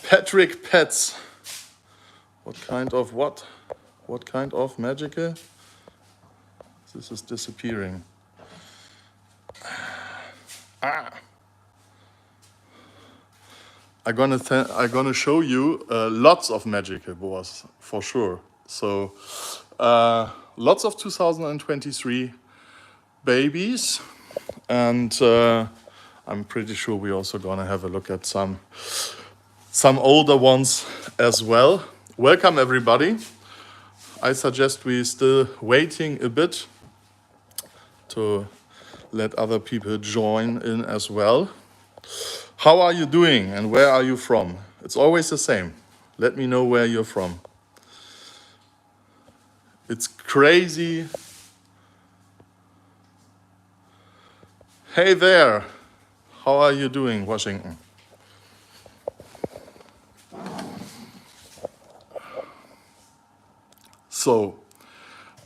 Patrick Pets. What kind of what? What kind of magical? This is disappearing. I'm gonna show you lots of magical boars for sure. So lots of 2023 babies, and I'm pretty sure we're also gonna have a look at some older ones as well. Welcome everybody. I suggest we still waiting a bit to let other people join in as well. How are you doing and where are you from? It's always the same. Let me know where you're from. It's crazy. Hey there. How are you doing, Washington? So,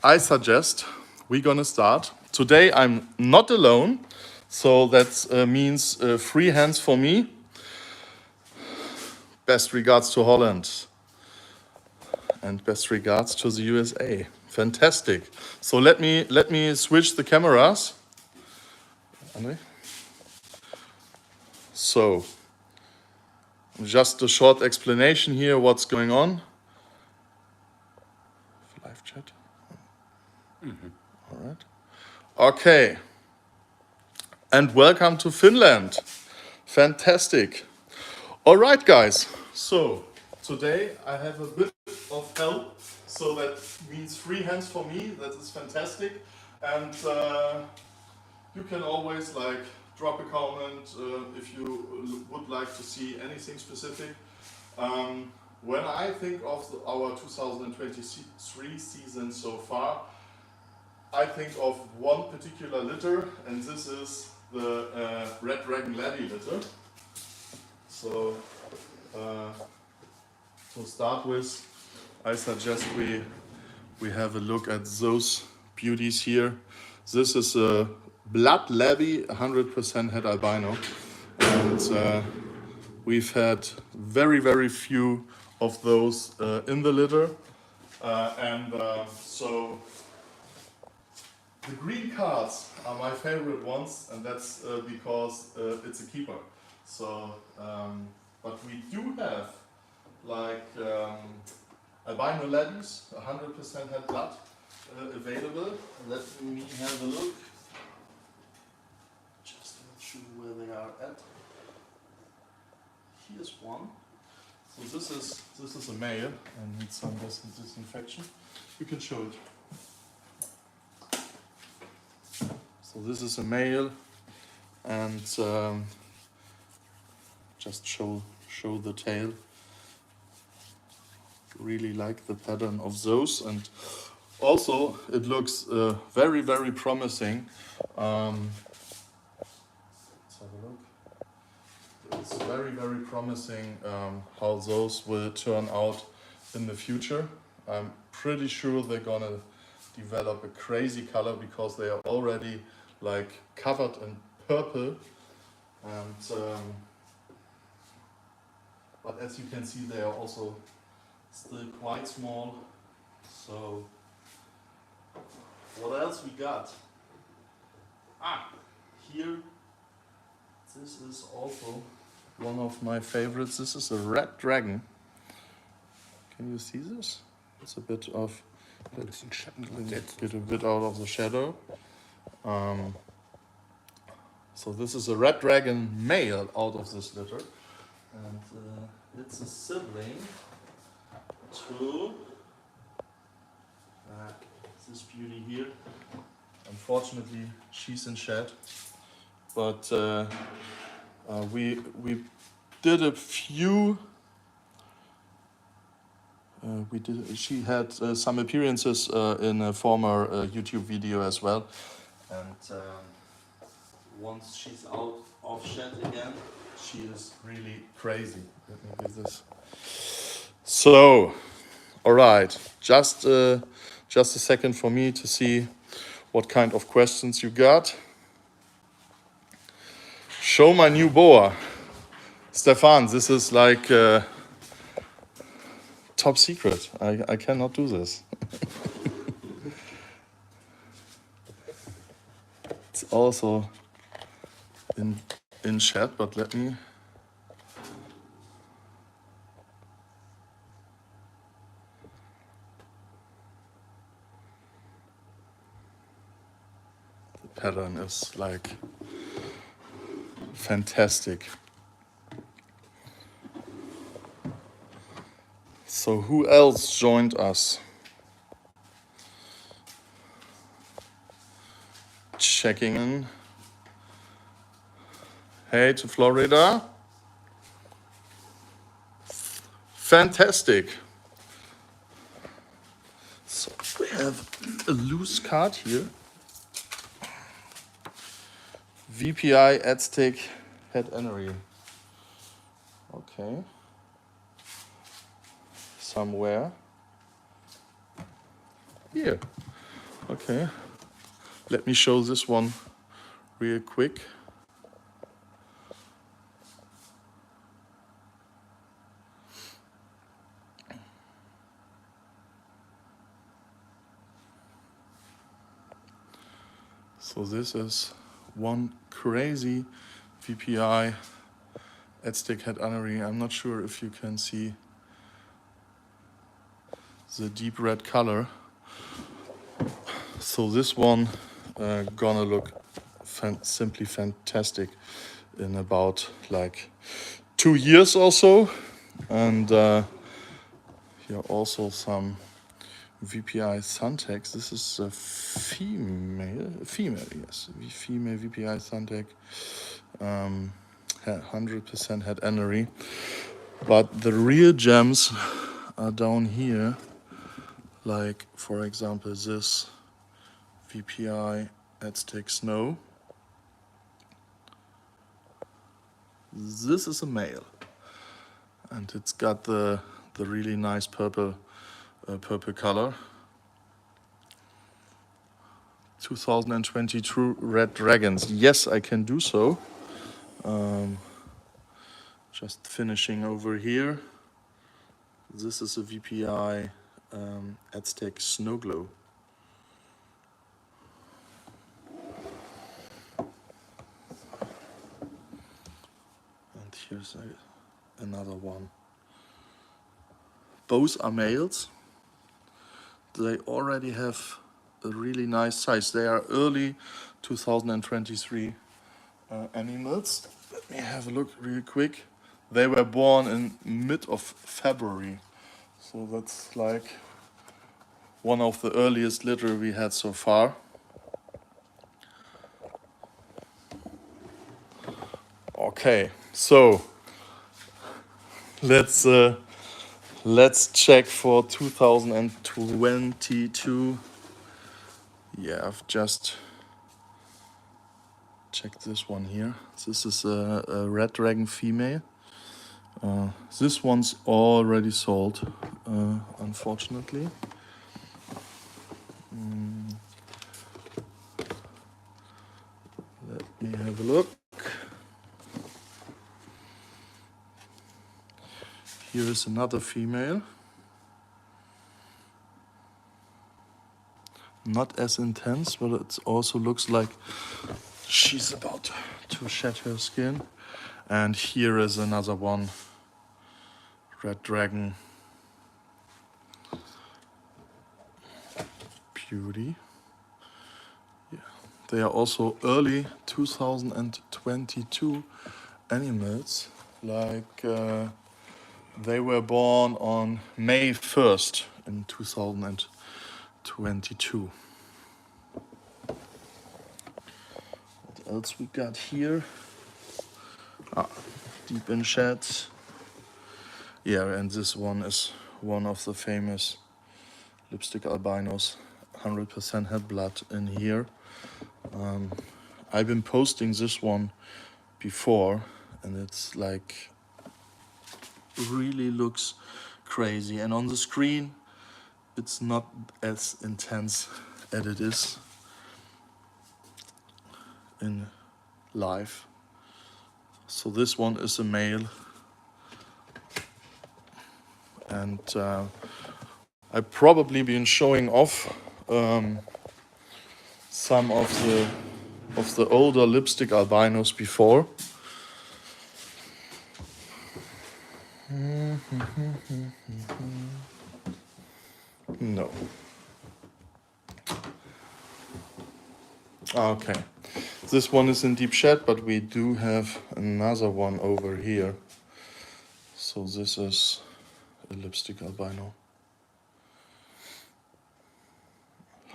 I suggest we're gonna start. Today I'm not alone, so that means free hands for me. Best regards to Holland and best regards to the USA. Fantastic. So let me switch the cameras. André? So, just a short explanation here, what's going on. Live chat. All right. Okay. And welcome to Finland. Fantastic. All right, guys. So today I have a bit of help. So that means free hands for me. That is fantastic. And you can always like drop a comment if you would like to see anything specific. When I think of our 2023 season so far, I think of one particular litter, and this is the Red Dragon Laddie litter. So to start with, I suggest we have a look at those beauties here. This is a blood labby, 100% het albino, and we've had very few of those in the litter, so the green cards are my favorite ones, and that's because it's a keeper. So, but we do have like albino laddies, 100% het blood available. Let me have a look. Just to show where they are at. Here's one. So this is a male and needs some disinfection. You can show it. So this is a male, and just show the tail. Really like the pattern of those, and also it looks very promising. Let's have a look. It's very promising how those will turn out in the future. I'm pretty sure they're gonna develop a crazy color because they are already like covered in purple, and but as you can see they are also still quite small. So what else we got? Here, this is also one of my favorites. This is a red dragon. Can you see this? It's a bit of, let's get a bit out of the shadow. So this is a red dragon male out of this litter, and it's a sibling to this beauty here. Unfortunately, she's in shed, but we did a few. She had some appearances in a former YouTube video as well, and once she's out of shed again, she is really crazy. Let me do this. So, all right, just a second for me to see what kind of questions you got. Show my new boa. Stefan, this is like top secret. I cannot do this. It's also in chat, but let me. The pattern is like fantastic. So who else joined us? Checking in. Hey to Florida. Fantastic. So we have a loose card here. VPI at stake head Enery. Okay. Somewhere. Here. Okay. Let me show this one real quick. So this is one crazy VPI at stake head Enery. I'm not sure if you can see the deep red color. So this one gonna look simply fantastic in about like 2 years or so. And here also some VPI Suntech. This is a female, yes, female VPI Suntech. 100% head Enery. But the real gems are down here. Like, for example, this VPI at stake Snow. This is a male. And it's got the really nice purple color. 2022 Red Dragons. Yes, I can do so. Just finishing over here. This is a VPI at stake Snow Glow. And here's another one. Both are males. They already have a really nice size. They are early 2023 animals. Let me have a look real quick. They were born in mid of February. So that's like one of the earliest litter we had so far. Okay, so let's check for 2022. Yeah, I've just checked this one here. This is a red dragon female. This one's already sold, unfortunately. Let me have a look. Here is another female. Not as intense, but it also looks like she's about to shed her skin. And here is another one. Red Dragon Beauty. Yeah. They are also early 2022 animals. Like they were born on May 1st in 2022. What else we got here? Deep in Sheds. Yeah, and this one is one of the famous lipstick albinos. 100% had blood in here. I've been posting this one before, and it's like really looks crazy. And on the screen, it's not as intense as it is in live. So this one is a male, and I've probably been showing off some of the older lipstick albinos before. No. Okay. This one is in deep shed, but we do have another one over here. So this is a lipstick albino.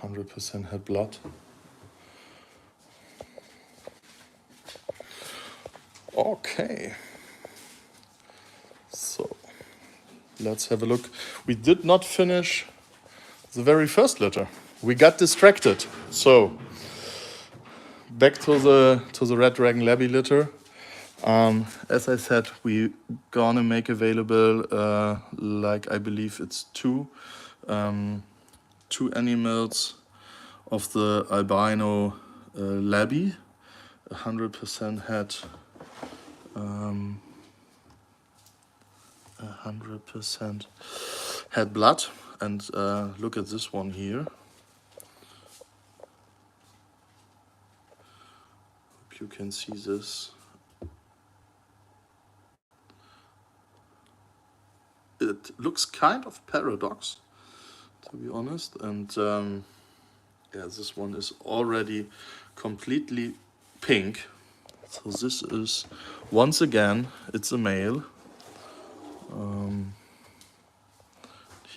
100% had blood. Okay. So let's have a look. We did not finish the very first litter. We got distracted. So back to the Red Dragon Labby litter. As I said, we gonna make available like I believe it's two animals of the albino Labby. 100% had 100% had blood, and look at this one here. Hope you can see this. It looks kind of paradox, to be honest, and yeah, this one is already completely pink. So this is, once again, it's a male.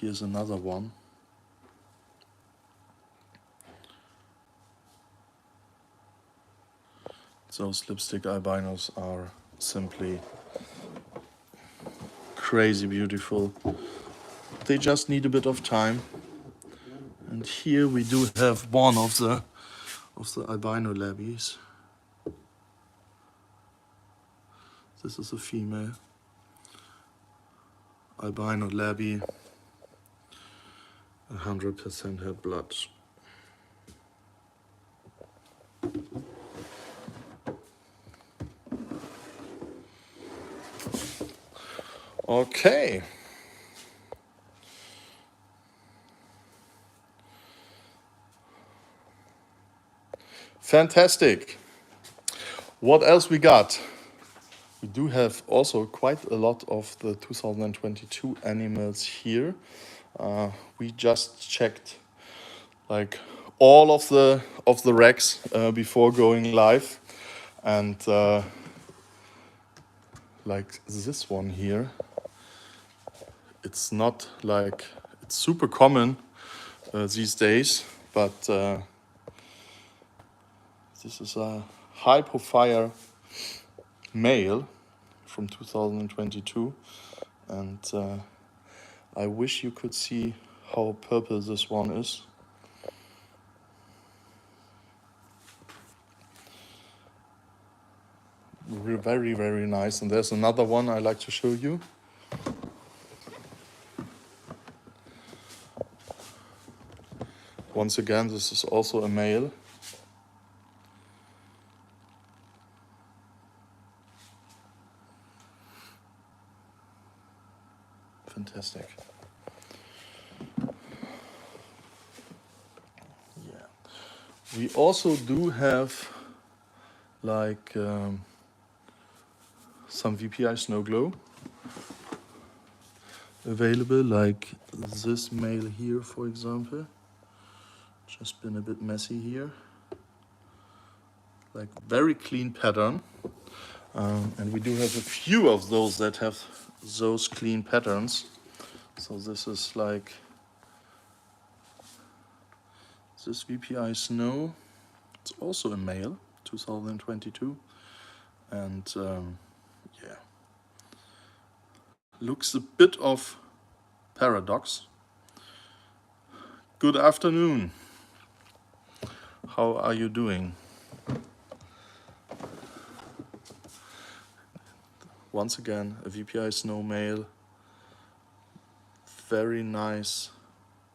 Here's another one. Those lipstick albinos are simply crazy beautiful. They just need a bit of time. And here we do have one of the albino labbies. This is a female albino labby. 100% had blood. Okay. Fantastic. What else we got? We do have also quite a lot of the 2022 animals here. We just checked like all of the racks before going live, and like this one here, it's not like it's super common these days, but this is a hypofire male from 2022, and I wish you could see how purple this one is. Very, very nice. And there's another one I like to show you. Once again, this is also a male. Fantastic. Yeah. We also do have like some VPI Snow Glow available, like this male here, for example. Just been a bit messy here. Like very clean pattern. And we do have a few of those that have those clean patterns. So this is like this VPI Snow. It's also a male, 2022. And yeah, looks a bit of paradox. Good afternoon. How are you doing? Once again, a VPI Snow male. Very nice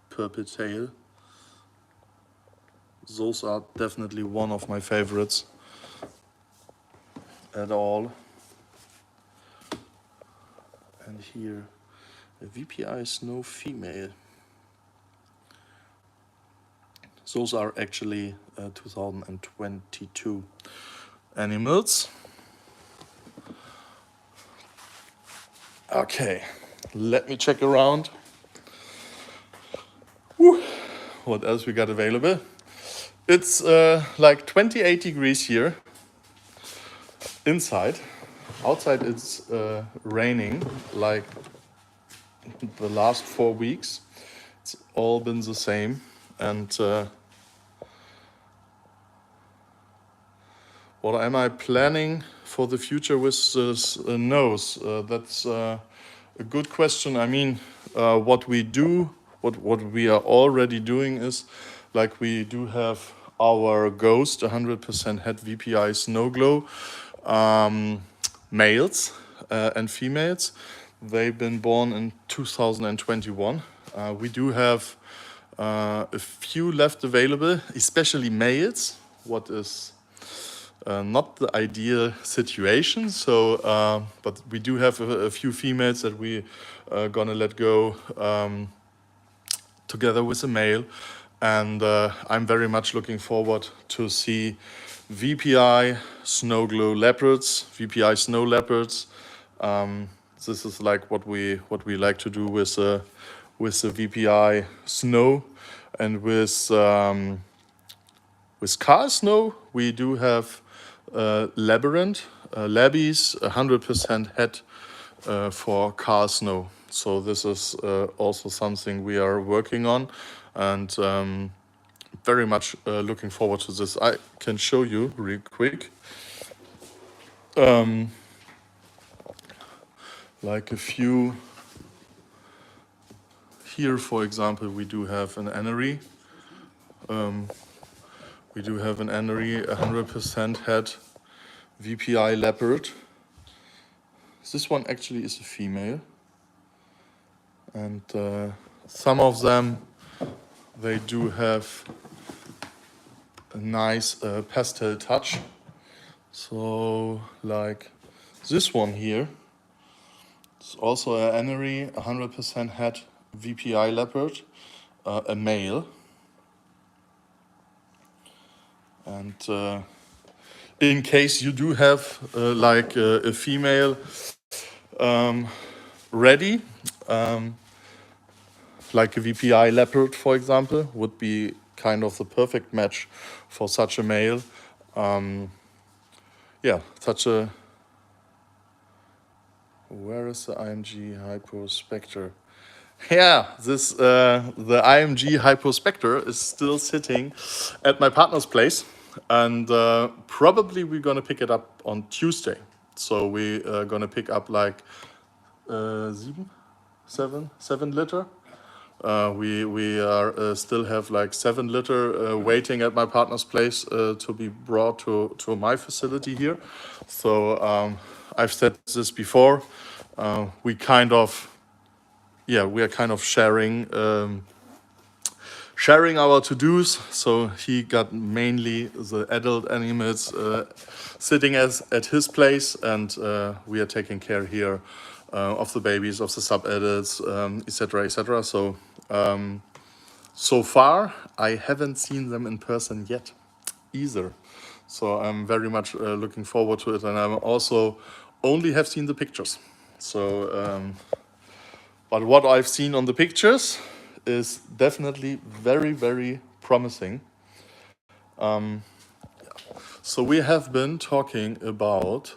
purple tail. Those are definitely one of my favorites at all. And here A VPI Snow female. Those are actually 2022 animals. Okay, let me check around. Woo. What else we got available? It's like 28 degrees here inside. Outside it's raining like the last 4 weeks. It's all been the same. And what am I planning for the future with this nose? That's a good question. I mean, what we do, what we are already doing is, like we do have our Ghost 100% head VPI Snow Glow males and females. They've been born in 2021. We do have a few left available, especially males, what is not the ideal situation. So, but we do have a few females that we are gonna let go together with a male. And I'm very much looking forward to see VPI Snow Glow leopards, VPI snow leopards. This is like what we like to do with the VPI snow, and with car snow we do have Labyrinth, Labbies, 100% head for car snow. So this is also something we are working on, and very much looking forward to this. I can show you real quick. Like a few here, for example, we do have an anery. We do have an anery, 100% head VPI leopard. This one actually is a female, and some of them, they do have a nice pastel touch. So like this one here, it's also an anery, 100% head VPI leopard, a male. And in case you do have like a female ready, like a VPI leopard, for example, would be kind of the perfect match for such a male. Yeah, such a... Where is the IMG Hypospectre? Yeah, this the IMG Hypospectre is still sitting at my partner's place, and probably we're gonna pick it up on Tuesday. So we're gonna pick up like 7 liter. We are still have like 7 liter waiting at my partner's place to be brought to my facility here. So I've said this before. We kind of, yeah, we are kind of sharing our to-dos. So he got mainly the adult animals sitting at his place, and we are taking care here of the babies, of the sub-adults, etc., etc. So so far I haven't seen them in person yet either. So I'm very much looking forward to it, and I also only have seen the pictures. So, but what I've seen on the pictures is definitely very, very promising. So we have been talking about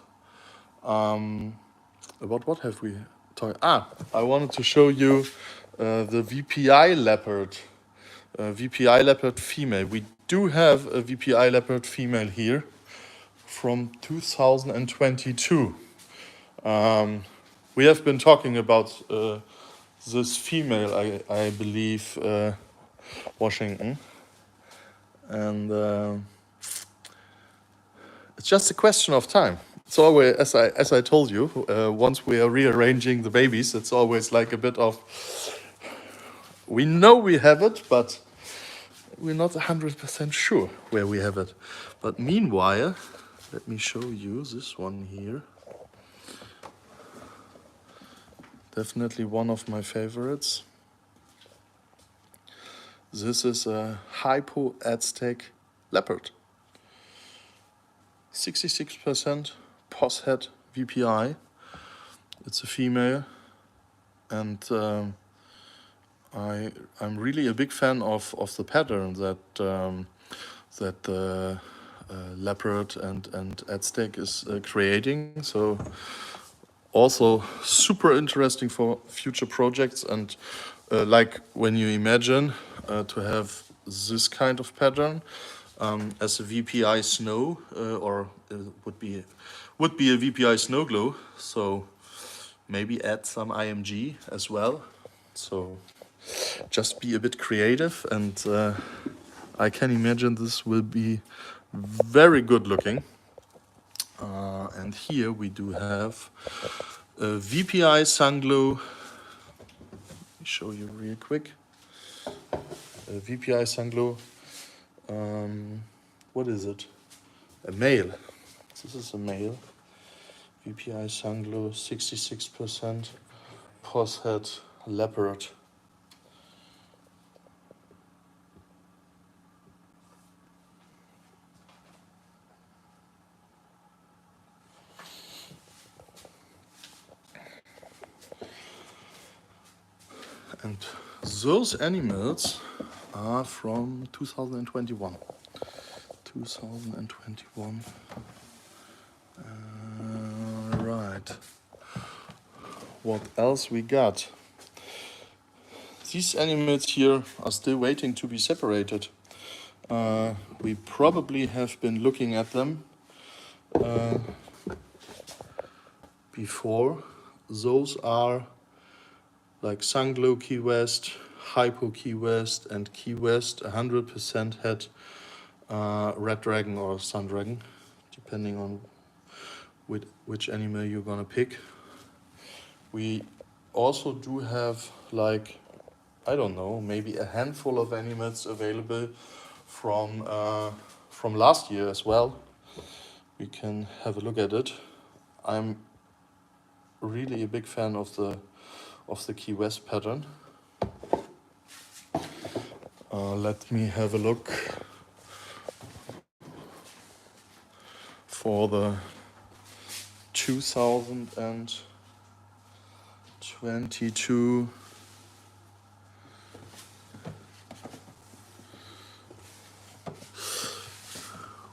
what have we talked? I wanted to show you the VPI leopard, VPI leopard female. We do have a VPI leopard female here from 2022. We have been talking about this female, I believe, Washington, and it's just a question of time. It's always, as I told you, once we are rearranging the babies, it's always like a bit of, we know we have it, but we're not 100% sure where we have it. But meanwhile, let me show you this one here. Definitely one of my favorites. This is a Hypo Aztec Leopard. 66% POS head VPI. It's a female, and I'm really a big fan of the pattern that the Leopard and Aztec is creating. So also super interesting for future projects, and like when you imagine to have this kind of pattern as a VPI snow, or would be a VPI snow glow. So maybe add some IMG as well. So just be a bit creative, and I can imagine this will be very good looking. And here we do have a VPI Sunglow. Let me show you real quick. A VPI Sunglow. What is it? A male. This is a male. VPI Sunglow, 66%. POS head Leopard. And those animals are from 2021. 2021. Right. What else we got? These animals here are still waiting to be separated. We probably have been looking at them before. Those are like Sunglow Key West, Hypo Key West, and Key West 100% had Red Dragon or Sun Dragon, depending on which animal you're gonna pick. We also do have, like, I don't know, maybe a handful of animals available from last year as well. We can have a look at it. I'm really a big fan of the Key West pattern. Let me have a look for the 2022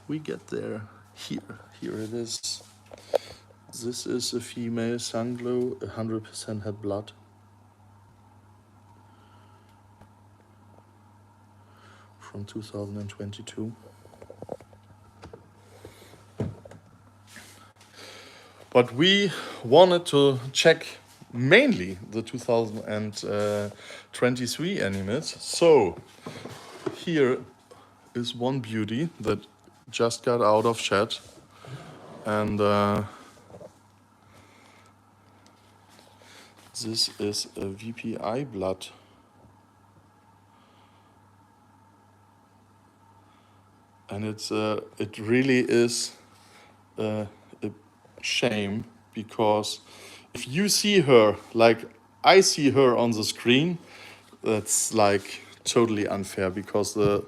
we get there. Here it is. This is a female Sunglow, 100% had blood. From 2022. But we wanted to check mainly the 2023 animals. So here is one beauty that just got out of chat, and this is a VPI blood. And it really is a shame, because if you see her like I see her on the screen, that's like totally unfair, because the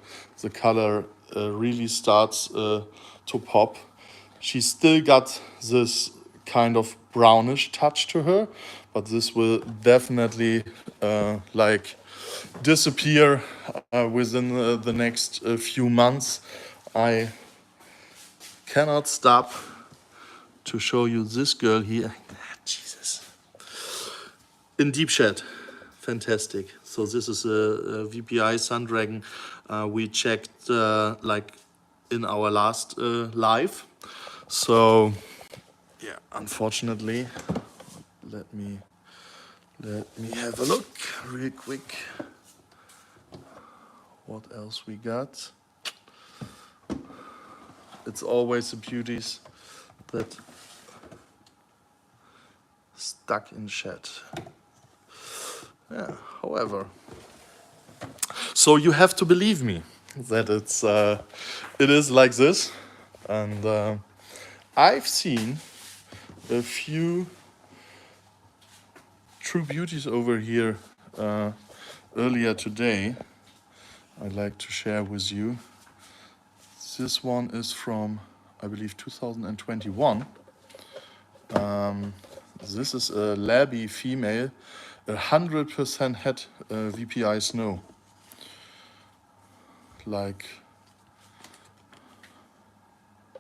color really starts to pop. She's still got this kind of brownish touch to her, but this will definitely like disappear within the next few months. I cannot stop to show you this girl here. Jesus. In deep shed. Fantastic. So this is a VPI Sun Dragon we checked like in our last live. So yeah, unfortunately, let me have a look real quick. What else we got? It's always the beauties that stuck in chat. Yeah, however. So you have to believe me that it is like this, and I've seen a few true beauties over here earlier today I'd like to share with you. This one is from, I believe, 2021. This is a labby female, 100% head VPI snow. Like,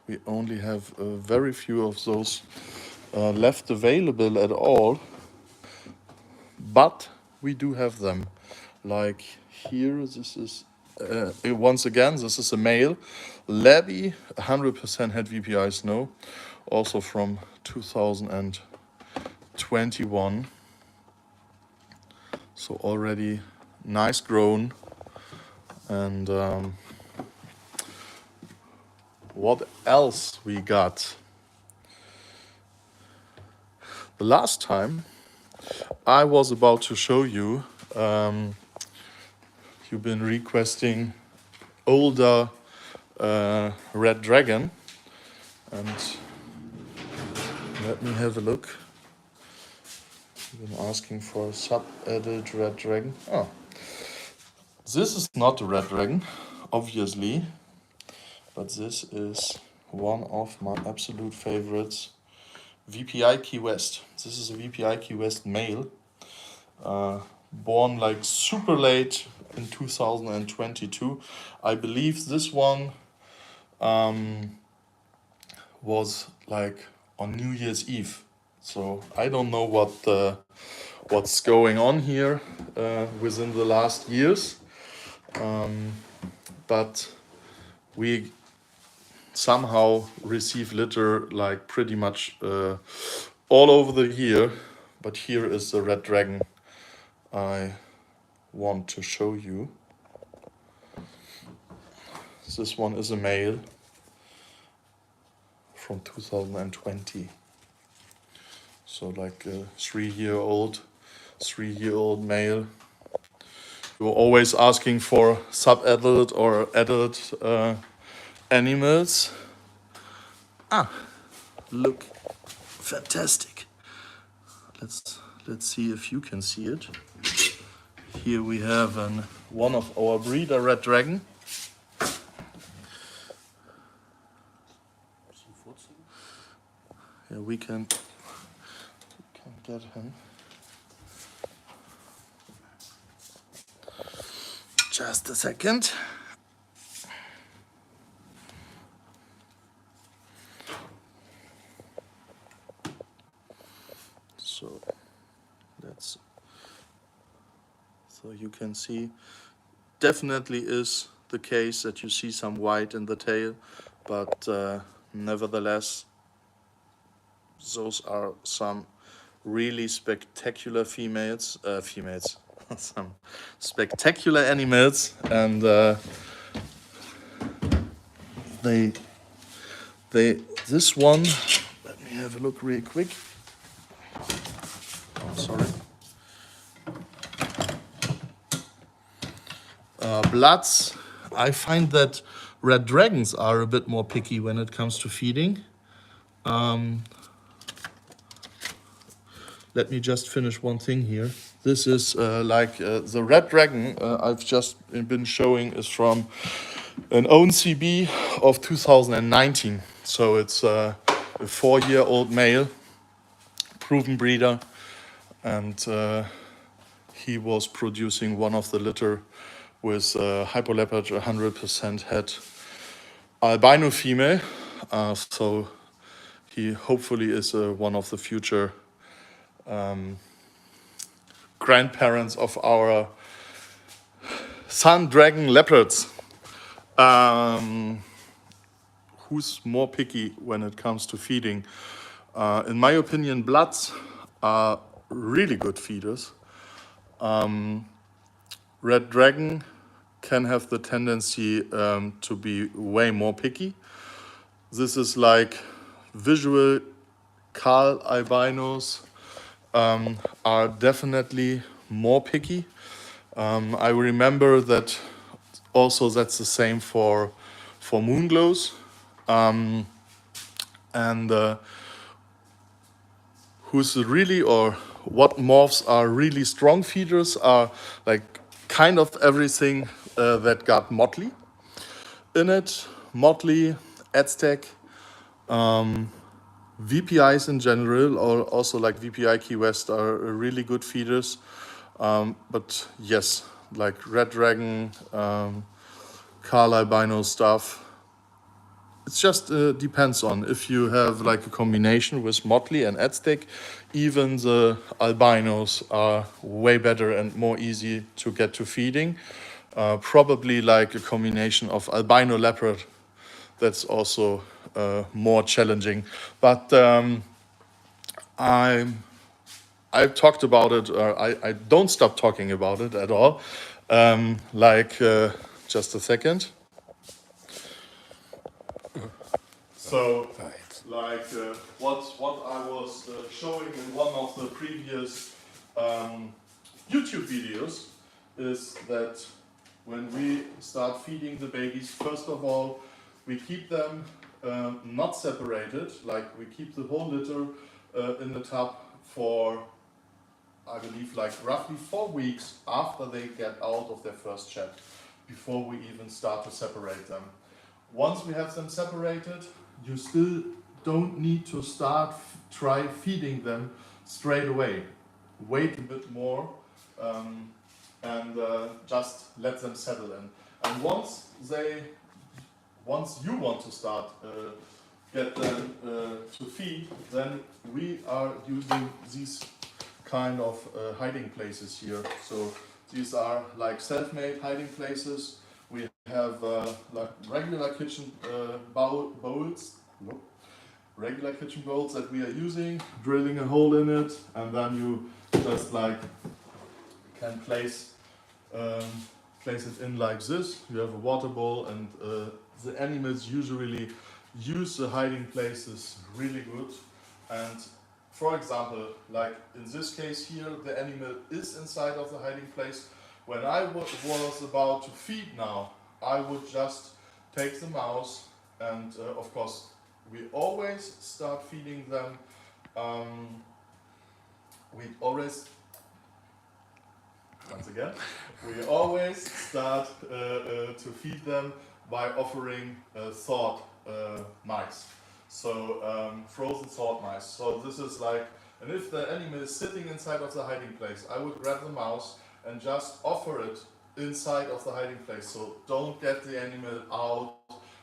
we only have very few of those left available at all, but we do have them. Like here, this is once again, this is a male labby, 100% head VPI snow, also from 2021. So already nice grown. And what else we got? The last time I was about to show you, you've been requesting older red dragon, and let me have a look. You've been asking for a sub-adult red dragon. Oh, this is not a red dragon, obviously, but this is one of my absolute favorites, VPI Key West. This is a VPI Key West male, born like super late in 2022. I believe this one was like on New Year's Eve. So I don't know what's going on here within the last years, but we somehow receive litter like pretty much all over the year. But here is the red dragon I want to show you. This one is a male from 2020. So like a 3-year-old male. You're always asking for sub-adult or adult animals. Ah, look, fantastic. Let's see if you can see it. Here we have one of our breeder red dragon. Here we can get him. Just a second. So you can see, definitely is the case that you see some white in the tail, but nevertheless, those are some really spectacular females, some spectacular animals, and this one, let me have a look real quick. Oh, sorry. Bloods. I find that red dragons are a bit more picky when it comes to feeding. Let me just finish one thing here. This is the red dragon I've just been showing is from an own CB of 2019. So it's a 4-year-old male, proven breeder, and he was producing one of the litter with hypoleopard 100% head albino female. So he hopefully is one of the future grandparents of our sun dragon leopards. Who's more picky when it comes to feeding? In my opinion, bloods are really good feeders. Red dragon can have the tendency to be way more picky. This is like visual Carl albinos are definitely more picky. I remember that also that's the same for moonglows. And who's really, or what morphs are really strong feeders are like kind of everything that got motley in it. Motley, Aztec, VPIs in general, or also like VPI Key West are really good feeders. But yes, like Red Dragon, Carl Albino stuff. It just depends on if you have like a combination with Motley and Aztec. Even the albinos are way better and more easy to get to feeding. Probably like a combination of albino leopard. That's also more challenging. But I've talked about it. I don't stop talking about it at all. Just a second. So, what I was showing in one of the previous YouTube videos is that when we start feeding the babies, first of all, we keep them not separated. Like we keep the whole litter in the tub for, I believe, like roughly 4 weeks after they get out of their first shed, before we even start to separate them. Once we have them separated, you still don't need to try feeding them straight away. Wait a bit more and just let them settle in. And once you want to start get them to feed, then we are using these kind of hiding places here. So these are like self-made hiding places. We have like regular kitchen bowls, regular kitchen bowls that we are using, drilling a hole in it, and then you just like can place it in like this. You have a water bowl, and the animals usually use the hiding places really good. And for example, like in this case here, the animal is inside of the hiding place. When I was about to feed now, I would just take the mouse and of course we always start feeding them. We always start to feed them by offering thawed mice. So frozen thawed mice. So this is like, and if the animal is sitting inside of the hiding place, I would grab the mouse and just offer it inside of the hiding place. So don't get the animal out,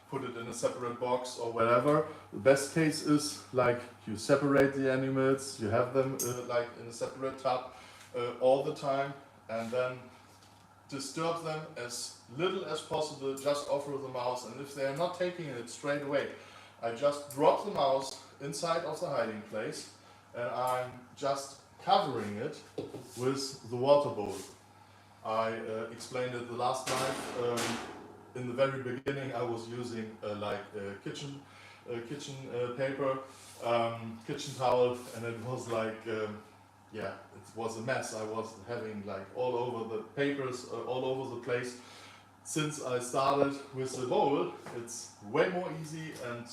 put it in a separate box or whatever. The best case is like you separate the animals, you have them like in a separate tub all the time, and then disturb them as little as possible, just offer the mouse. And if they are not taking it straight away, I just drop the mouse inside of the hiding place and I'm just covering it with the water bowl. I explained it the last night. In the very beginning I was using kitchen paper, kitchen towel, and it was like yeah, it was a mess. I was having like all over the papers, all over the place. Since I started with the bowl, it's way more easy and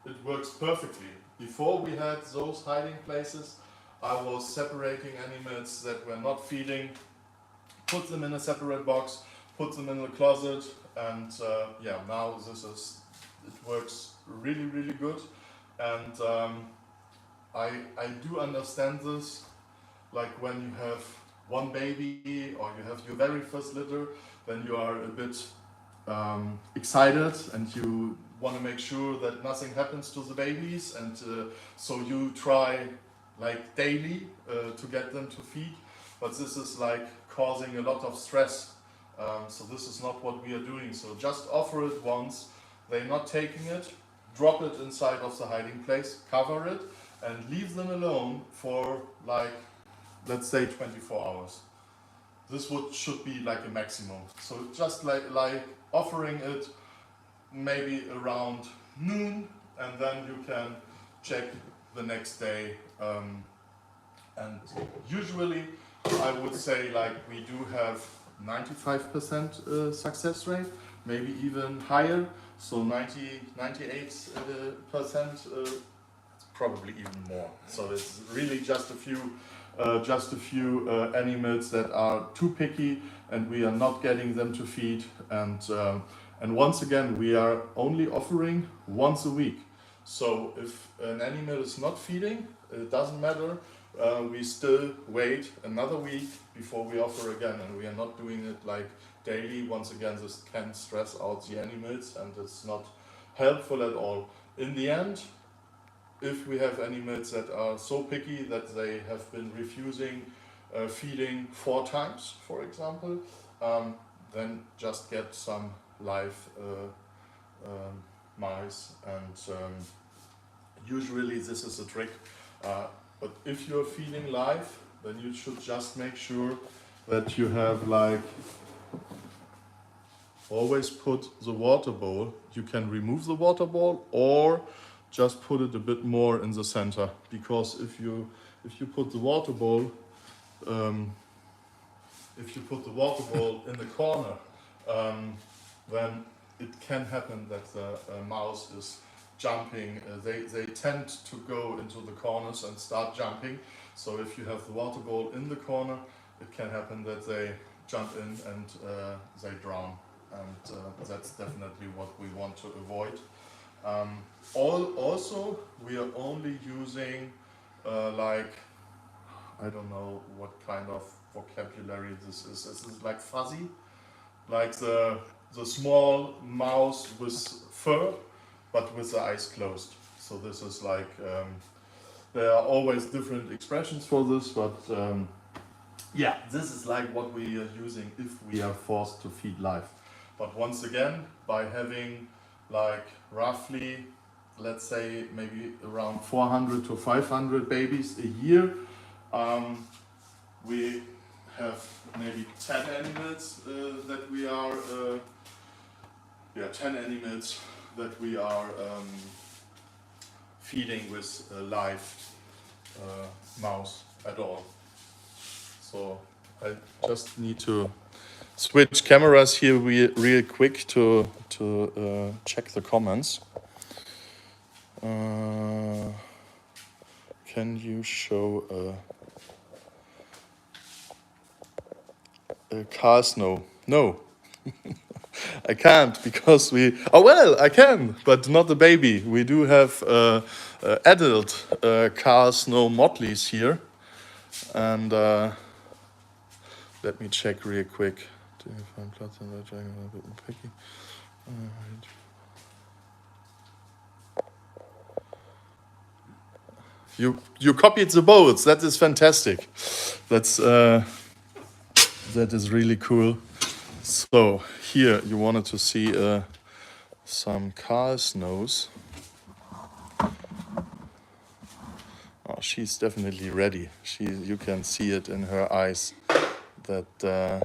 it works perfectly. Before we had those hiding places, I was separating animals that were not feeding, put them in a separate box, put them in the closet, and yeah, now it works really, really good. And I do understand this, like when you have one baby or you have your very first litter, then you are a bit excited and you want to make sure that nothing happens to the babies, and so you try like daily to get them to feed, but this is like causing a lot of stress. So this is not what we are doing. So just offer it once, they're not taking it, drop it inside of the hiding place, cover it, and leave them alone for like, let's say 24 hours. This should be like a maximum. So just like offering it maybe around noon, and then you can check the next day. And usually I would say like we do have 95% success rate, maybe even higher. So 98%, probably even more. So it's really just a few just a few animals that are too picky and we are not getting them to feed. And once again, we are only offering once a week. So if an animal is not feeding, it doesn't matter. We still wait another week before we offer again, and we are not doing it like daily. Once again, this can stress out the animals and it's not helpful at all. In the end, if we have animals that are so picky that they have been refusing feeding 4 times, for example, then just get some live mice, and usually this is a trick. But if you're feeding live, then you should just make sure that you have like always put the water bowl. You can remove the water bowl or just put it a bit more in the center, because if you put the water bowl in the corner, then it can happen that the mouse is jumping. They tend to go into the corners and start jumping. So if you have the water bowl in the corner, it can happen that they jump in and they drown. And that's definitely what we want to avoid. Also, we are only using like, I don't know what kind of vocabulary this is. This is like fuzzy, like the small mouse with fur, but with the eyes closed. So this is like, there are always different expressions for this, but yeah, this is like what we are using if we are forced to feed live. But once again, by having like roughly, let's say maybe around 400 to 500 babies a year, we have maybe 10 animals that we are, 10 animals that we are feeding with live mouse at all. So I just need to switch cameras here real quick to check the comments. Can you show a car snow? No, I can't, because we. Oh well, I can, but not the baby. We do have adult car snow motleys here, and let me check real quick. Do you find plots in the dragon a bit picky? You copied the boats. That is fantastic. That is really cool. So here you wanted to see some car snows. Oh, she's definitely ready. You can see it in her eyes. That.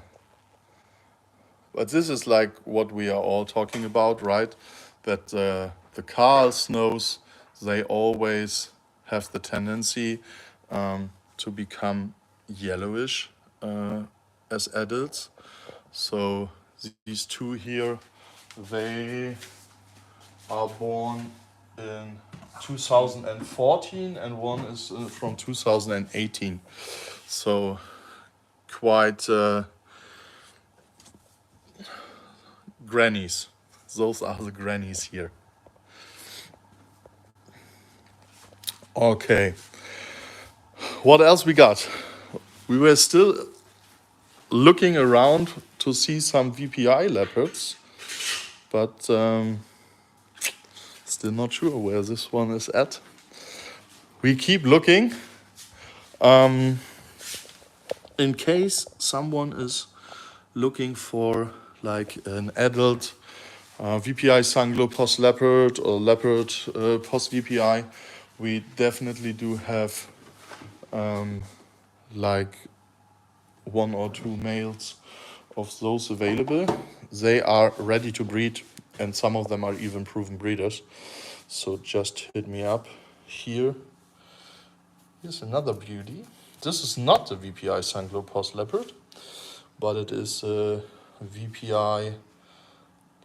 But this is like what we are all talking about, right? That the car snows, they always have the tendency to become yellowish as adults. So these two here, they are born in 2014 and one is from 2018. So quite grannies. Those are the grannies here. Okay. What else we got? We were still looking around to see some VPI leopards, but still not sure where this one is at. We keep looking. In case someone is looking for like an adult VPI Sanglo post leopard or leopard post VPI, we definitely do have like 1 or 2 males of those available. They are ready to breed, and some of them are even proven breeders. So just hit me up here. Here's another beauty. This is not a VPI Sanglo post leopard, but it is a VPI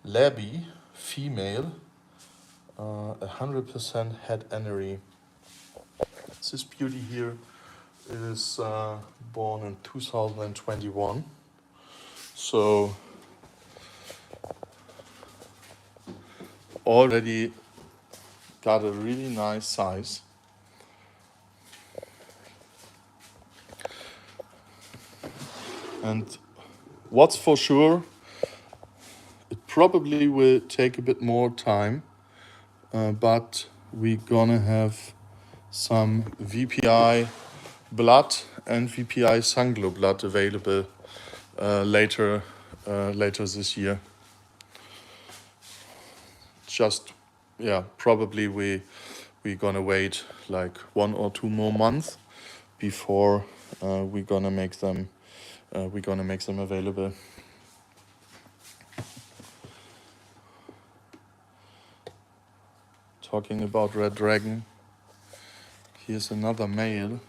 Labby female, 100% head anery. This beauty here is born in 2021. So already got a really nice size. And what's for sure, it probably will take a bit more time, but we're gonna have some VPI blood and VPI Sanglo blood available later this year. Just, yeah, probably we're gonna wait like 1 or 2 more months before we're gonna make them available. Talking about Red Dragon, here's another male.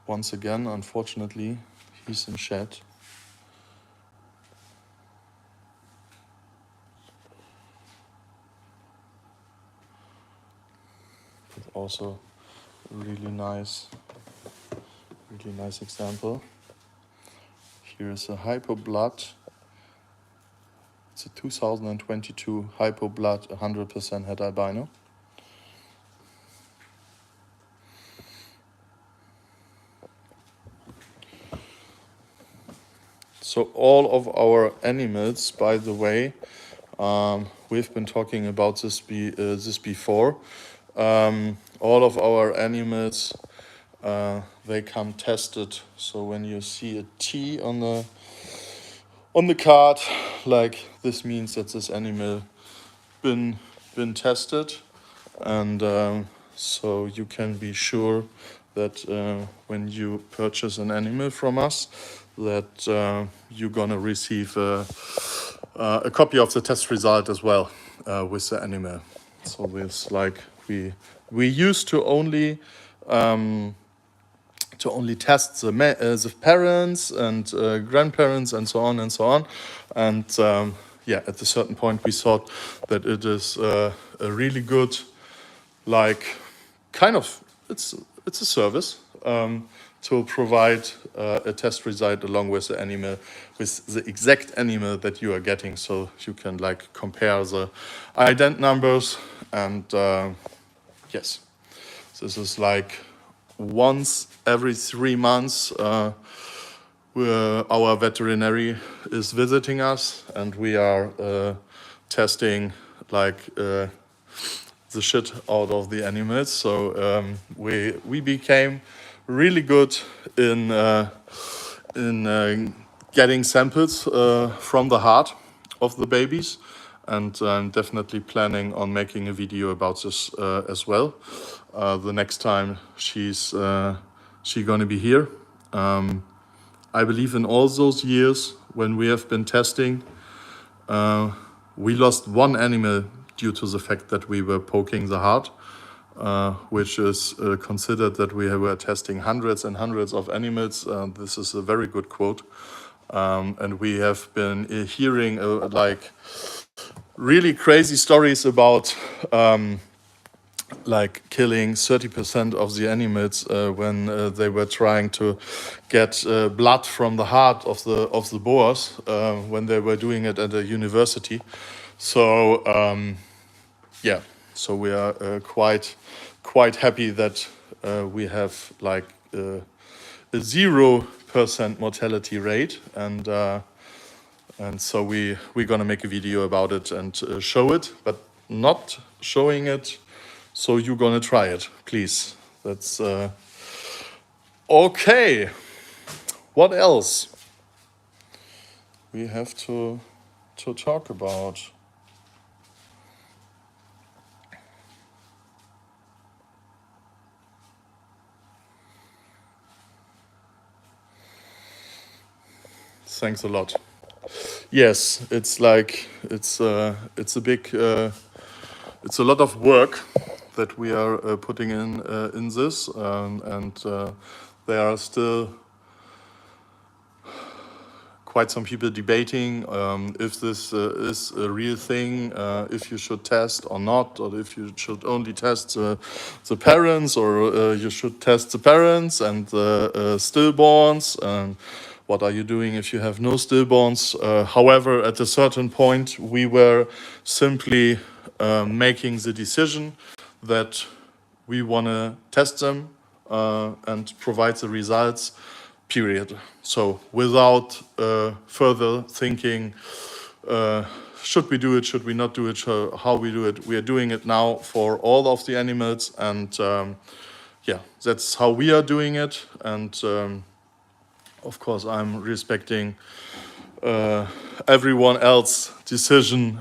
Once again, unfortunately, he's in shed. But also a really nice example. Here is a hypo blood. It's a 2022 hypo blood, 100% het albino. So all of our animals, by the way, we've been talking about this before. All of our animals, they come tested. So when you see a T on the card, like this means that this animal been tested, and so you can be sure that when you purchase an animal from us, that you're gonna receive a copy of the test result as well with the animal. So it's like we used to only test the parents and grandparents and so on and so on. And yeah, at a certain point we thought that it is a really good, like, kind of, it's a service to provide a test result along with the animal, with the exact animal that you are getting, so you can like compare the ident numbers. And yes, this is like once every 3 months our veterinary is visiting us, and we are testing like the shit out of the animals. So we became really good in getting samples from the heart of the babies, and I'm definitely planning on making a video about this as well. The next time she's gonna be here. I believe in all those years when we have been testing, we lost one animal due to the fact that we were poking the heart, which is considered that we were testing hundreds and hundreds of animals. This is a very good quote. And we have been hearing like really crazy stories about like killing 30% of the animals when they were trying to get blood from the heart of the boars when they were doing it at a university. So yeah, so we are quite happy that we have like a 0% mortality rate, and so we're gonna make a video about it and show it, but not showing it so you're gonna try it, please. That's okay. What else we have to talk about? Thanks a lot. Yes, it's like it's a big it's a lot of work that we are putting in this, and there are still quite some people debating if this is a real thing, if you should test or not, or if you should only test the parents, or you should test the parents and the stillborns. What are you doing if you have no stillborns? However, at a certain point, we were simply making the decision that we want to test them and provide the results, period. So without further thinking, should we do it, should we not do it, how we do it, we are doing it now for all of the animals, and yeah, that's how we are doing it. And of course, I'm respecting everyone else's decision,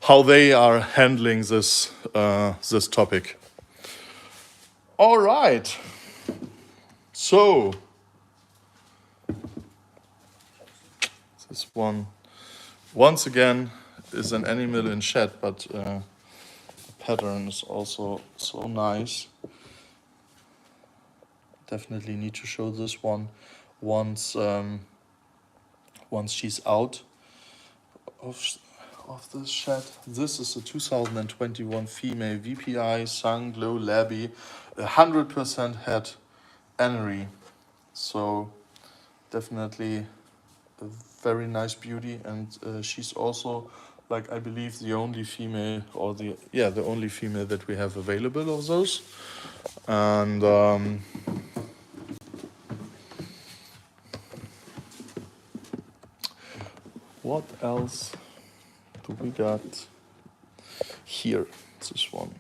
how they are handling this this topic. All right. So this one, once again, is an animal in shed, but the pattern is also so nice. Definitely need to show this one once once she's out of this shed. This is a 2021 female VPI Sun Glow Labby, 100% het anery. So definitely a very nice beauty, and she's also, like, I believe the only female, or the only female that we have available of those. And what else do we got here? This one.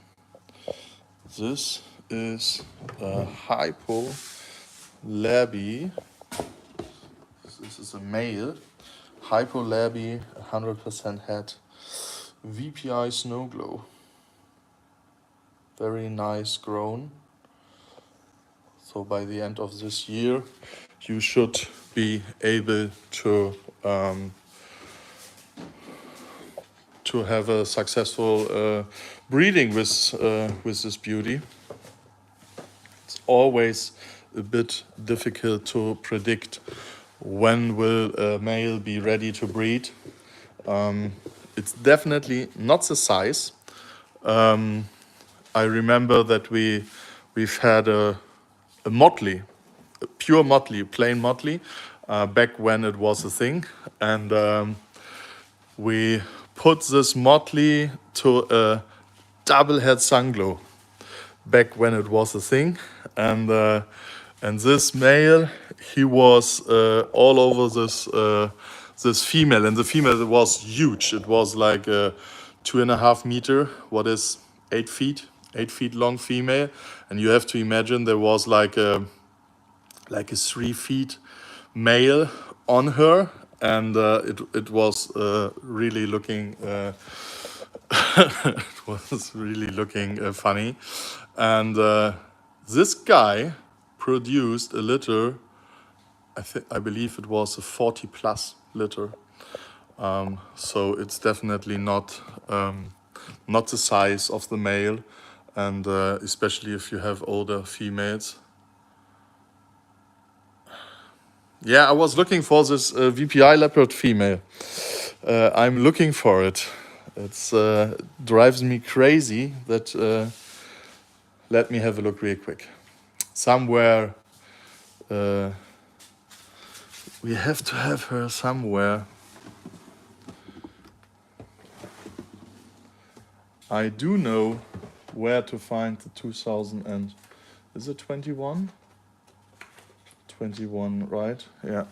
This is a Hypo Labby. This is a male Hypo Labby, 100% het, VPI Snow Glow. Very nice grown. So by the end of this year, you should be able to have a successful breeding with this beauty. It's always a bit difficult to predict when will a male be ready to breed. It's definitely not the size. I remember that we've had a motley, a pure motley, plain motley, back when it was a thing, and we put this motley to a double head sunglow back when it was a thing, and this male, he was all over this female, and the female was huge. It was like a 2.5 meter, what is 8 feet long female, and you have to imagine there was like a 3 feet male on her, and it was really looking it was really looking funny. And this guy produced a litter. I believe it was a 40 plus litter. So it's definitely not the size of the male, and especially if you have older females. Yeah, I was looking for this VPI leopard female. I'm looking for it. It's drives me crazy that. Let me have a look real quick. Somewhere, we have to have her somewhere. I do know where to find the 2000 and, is it 21? 21, right? Yeah.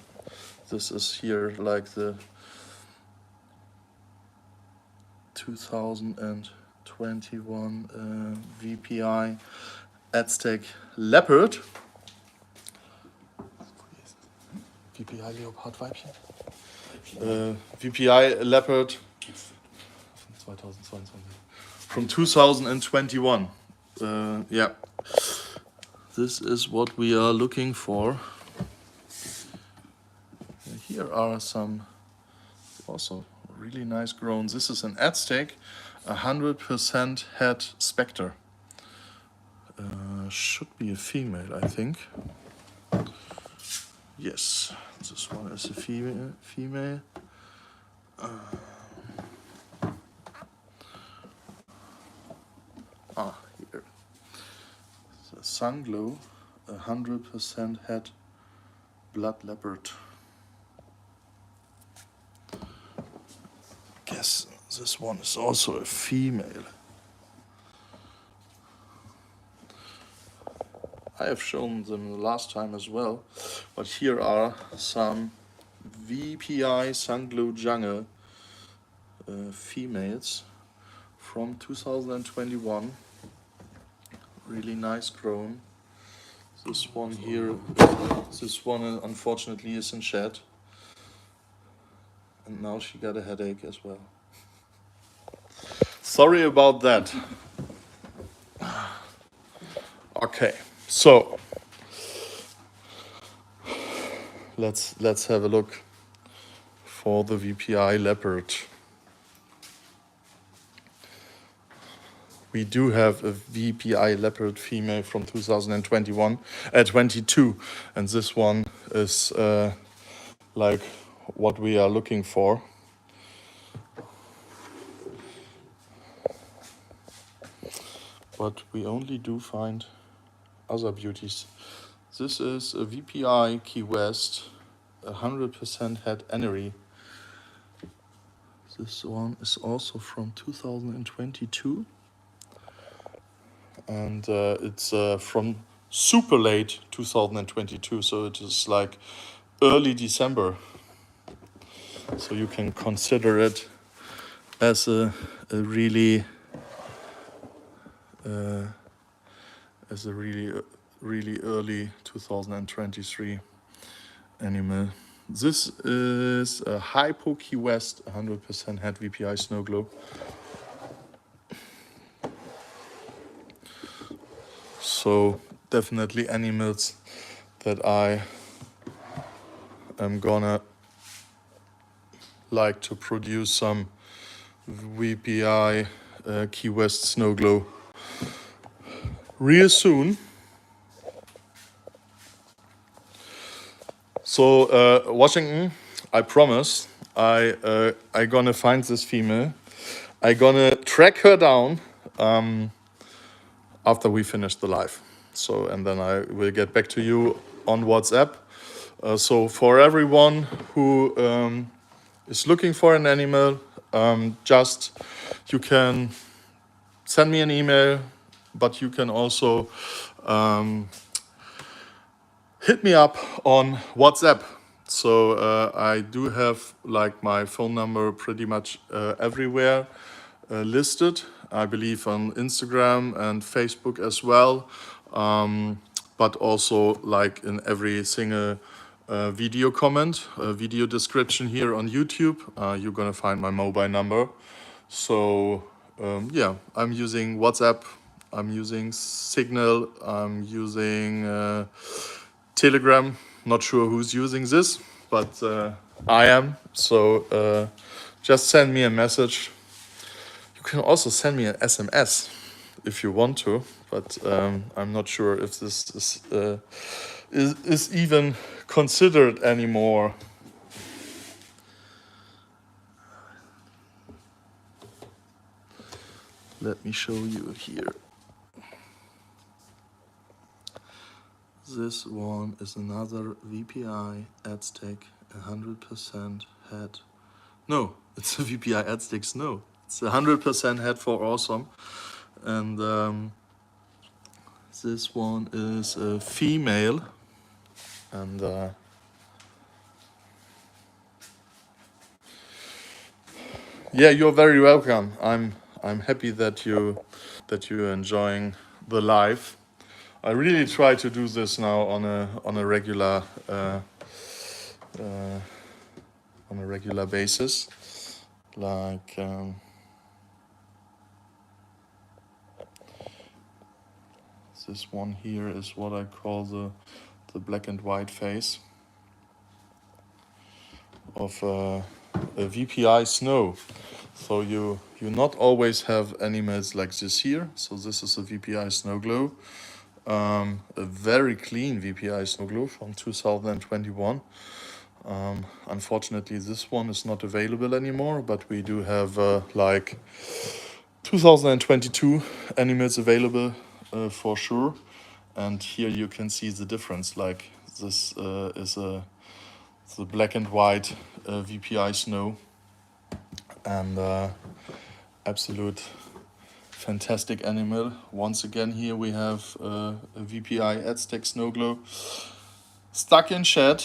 This is here, like the 2021 VPI Aztec Leopard. VPI Leopard Weibchen. VPI Leopard from 2021. Yeah. This is what we are looking for. Here are some also really nice grown. This is an Aztec, 100% het Spectre. Should be a female, I think. Yes, this one is a female. Here. The Sunglow, 100% het blood leopard. Guess this one is also a female. I have shown them the last time as well, but here are some VPI Sunglow Jungle females from 2021. Really nice grown. This one here, this one unfortunately isn't shed. And now she got a headache as well. Sorry about that. Okay, so let's have a look for the VPI leopard. We do have a VPI leopard female from 2022, and this one is like what we are looking for. But we only do find other beauties. This is a VPI Key West, 100% het Enery. This one is also from 2022. And it's from super late 2022, so it is like early December. So you can consider it as a really really early 2023 animal. This is a Hypo Key West 100% het VPI Snow Globe. So definitely animals that I am gonna like to produce some VPI Key West Snow Glow real soon. So Washington, I promise I gonna find this female. I gonna track her down after we finish the live. So, and then I will get back to you on WhatsApp. So for everyone who is looking for an animal, just you can send me an email, but you can also hit me up on WhatsApp. So I do have like my phone number pretty much everywhere listed. I believe on Instagram and Facebook as well, but also like in every single video comment, video description here on YouTube, you're gonna find my mobile number. So yeah, I'm using WhatsApp, I'm using Signal, I'm using Telegram. Not sure who's using this, but I am. So just send me a message. You can also send me an SMS if you want to, but I'm not sure if this is even considered anymore. Let me show you here. This one is another VPI Aztec, 100% het. No, it's a VPI Aztec Snow. It's 100% het for awesome. And this one is a female. And yeah, you're very welcome. I'm happy that you're enjoying the live. I really try to do this now on a regular basis. Like this one here is what I call the black and white face of a VPI Snow. So you not always have animals like this here. So this is a VPI Snow Glow. A very clean VPI snow globe from 2021. Unfortunately, this one is not available anymore, but we do have like 2022 animals available for sure. And here you can see the difference. Like this is the black and white VPI snow, and absolute fantastic animal. Once again, here we have a VPI Aztec snow globe stuck in shed.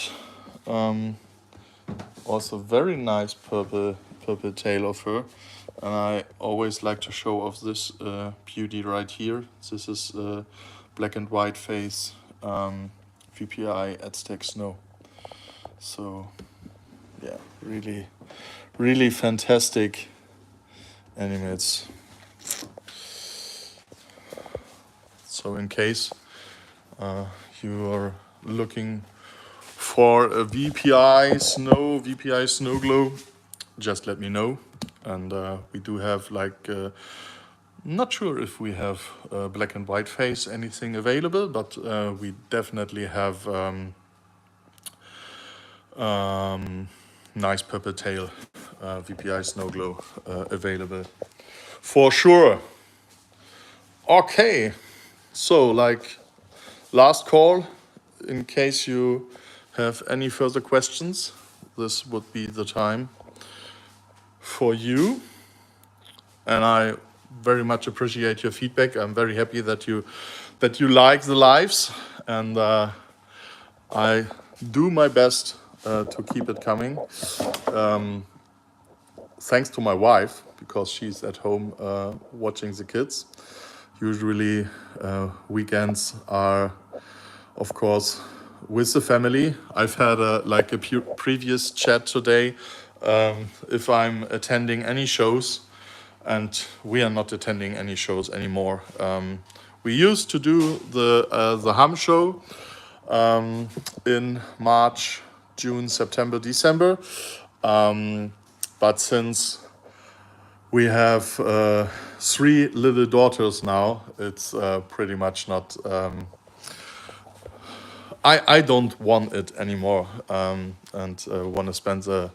Also very nice purple tail of her, and I always like to show off this beauty right here. This is black and white face VPI Aztec snow. So yeah, really fantastic animals. So in case you are looking for a VPI snow globe, just let me know. And we do have like, not sure if we have black and white face anything available, but we definitely have nice purple tail VPI snow globe available for sure. Okay, so like last call, in case you have any further questions, this would be the time for you. And I very much appreciate your feedback. I'm very happy that you like the lives, and I do my best to keep it coming. Thanks to my wife, because she's at home watching the kids. Usually weekends are, of course, with the family. I've had a previous chat today if I'm attending any shows, and we are not attending any shows anymore. We used to do the Ham show in March, June, September, December, but since we have 3 little daughters now, it's pretty much not. I don't want it anymore, and want to spend the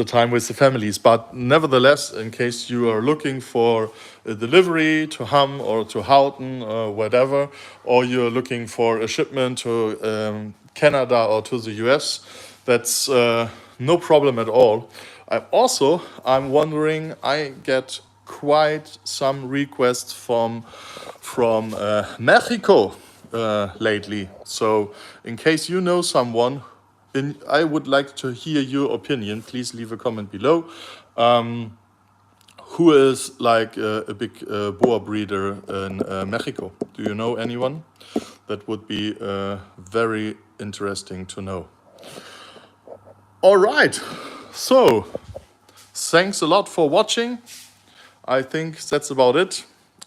time with the families. But nevertheless, in case you are looking for a delivery to Hamm or to Houghton or whatever, or you're looking for a shipment to Canada or to the US, that's no problem at all. I'm wondering, I get quite some requests from Mexico lately. So in case you know someone, I would like to hear your opinion. Please leave a comment below. Who is like a big boa breeder in Mexico? Do you know anyone? That would be very interesting to know. All right, so thanks a lot for watching. I think that's about it.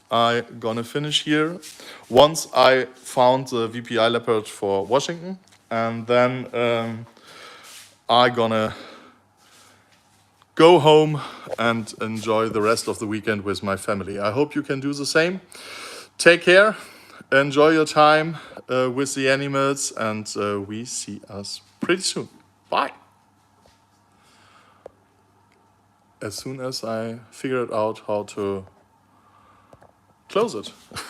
I'm gonna finish here once I found the VPI leopard for Washington, and then I'm gonna go home and enjoy the rest of the weekend with my family. I hope you can do the same. Take care, enjoy your time with the animals, and we see us pretty soon. Bye. As soon as I figured out how to close it.